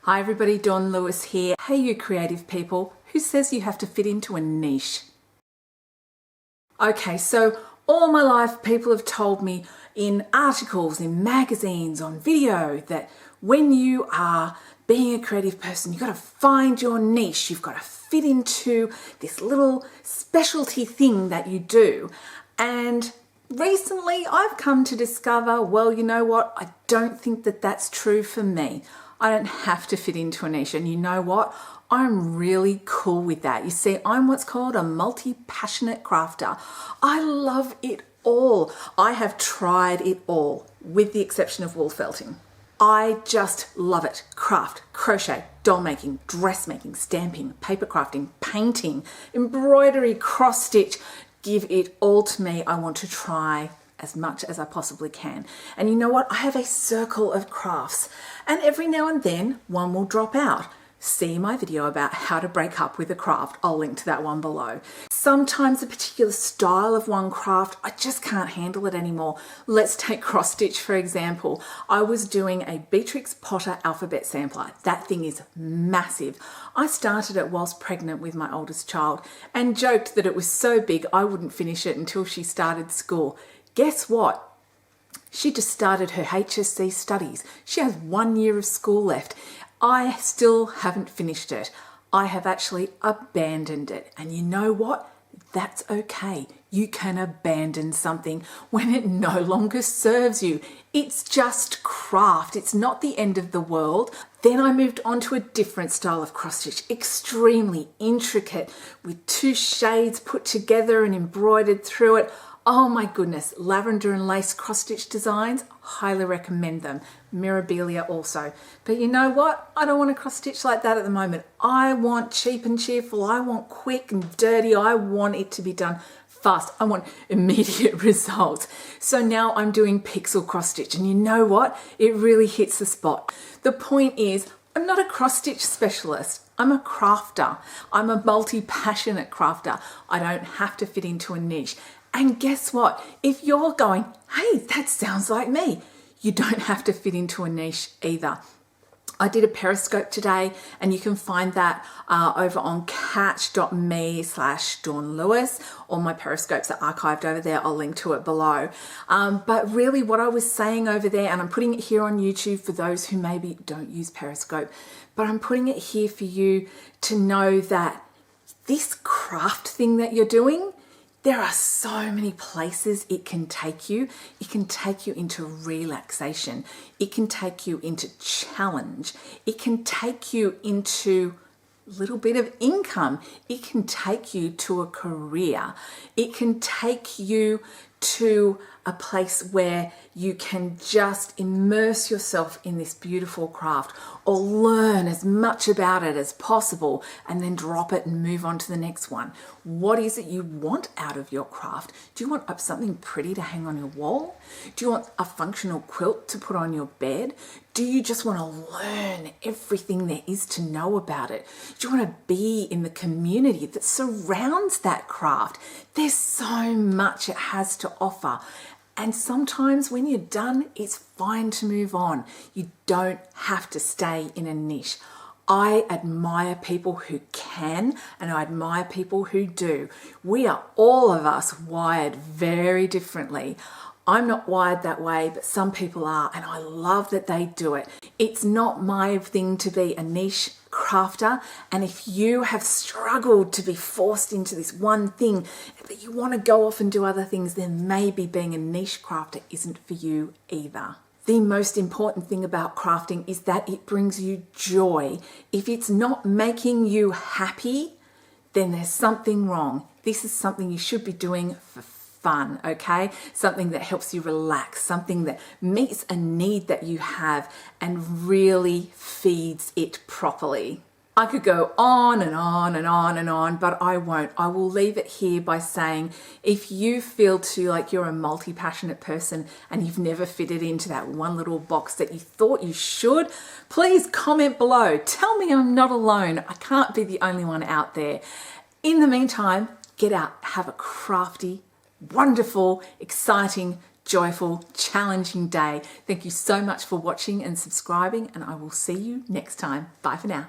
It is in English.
Hi everybody, Dawn Lewis here. Hey you creative people, who says you have to fit into a niche? Okay, so all my life people have told me in articles, in magazines, on video that when you are being a creative person, you've got to find your niche. You've got to fit into this little specialty thing that you do. And recently I've come to discover, well, you know what? I don't think that that's true for me. I don't have to fit into a niche. And you know what? I'm really cool with that. You see, I'm what's called a multi-passionate crafter. I love it all. I have tried it all, with the exception of wool felting. I just love it. Craft, crochet, doll making, dressmaking, stamping, paper crafting, painting, embroidery, cross stitch. Give it all to me. I want to try as much as I possibly can. And you know what? I have a circle of crafts, and every now and then one will drop out. See my video about how to break up with a craft. I'll link to that one below. Sometimes a particular style of one craft, I just can't handle it anymore. Let's take cross stitch for example. I was doing a Beatrix Potter alphabet sampler. That thing is massive. I started it whilst pregnant with my oldest child and joked that it was so big I wouldn't finish it until she started school. Guess what? She just started her HSC studies. She has 1 year of school left. I still haven't finished it. I have actually abandoned it. And you know what? That's okay. You can abandon something when it no longer serves you. It's just craft. It's not the end of the world. Then I moved on to a different style of cross stitch, extremely intricate, with 2 shades put together and embroidered through it. Oh my goodness, lavender and lace cross stitch designs, highly recommend them. Mirabilia also. But you know what? I don't want to cross stitch like that at the moment. I want cheap and cheerful. I want quick and dirty. I want it to be done fast. I want immediate results. So now I'm doing pixel cross stitch, and you know what? It really hits the spot. The point is, I'm not a cross stitch specialist. I'm a crafter. I'm a multi-passionate crafter. I don't have to fit into a niche. And guess what? If you're going, hey, that sounds like me, you don't have to fit into a niche either. I did a Periscope today, and you can find that over on catch.me/Dawn Lewis. All my Periscopes are archived over there. I'll link to it below. But really what I was saying over there, and I'm putting it here on YouTube for those who maybe don't use Periscope, but I'm putting it here for you to know that this craft thing that you're doing, there are so many places it can take you. It can take you into relaxation. It can take you into challenge. It can take you into a little bit of income. It can take you to a career. It can take you to a place where you can just immerse yourself in this beautiful craft, or learn as much about it as possible and then drop it and move on to the next one. What is it you want out of your craft? Do you want something pretty to hang on your wall? Do you want a functional quilt to put on your bed? Do you just want to learn everything there is to know about it? Do you want to be in the community that surrounds that craft? There's so much it has to offer. And sometimes when you're done, it's fine to move on. You don't have to stay in a niche. I admire people who can, and I admire people who do. We are all of us wired very differently. I'm not wired that way, but some people are, and I love that they do it. It's not my thing to be a niche crafter, and if you have struggled to be forced into this one thing, but you want to go off and do other things, then maybe being a niche crafter isn't for you either. The most important thing about crafting is that it brings you joy. If it's not making you happy, then there's something wrong. This is something you should be doing for fun, okay? Something that helps you relax, something that meets a need that you have and really feeds it properly. I could go on and on and on and on, but I won't. I will leave it here by saying, if you feel too like you're a multi-passionate person and you've never fitted into that one little box that you thought you should, please comment below. Tell me I'm not alone. I can't be the only one out there. In the meantime, get out, have a crafty, wonderful, exciting, joyful, challenging day. Thank you so much for watching and subscribing, and I will see you next time. Bye for now.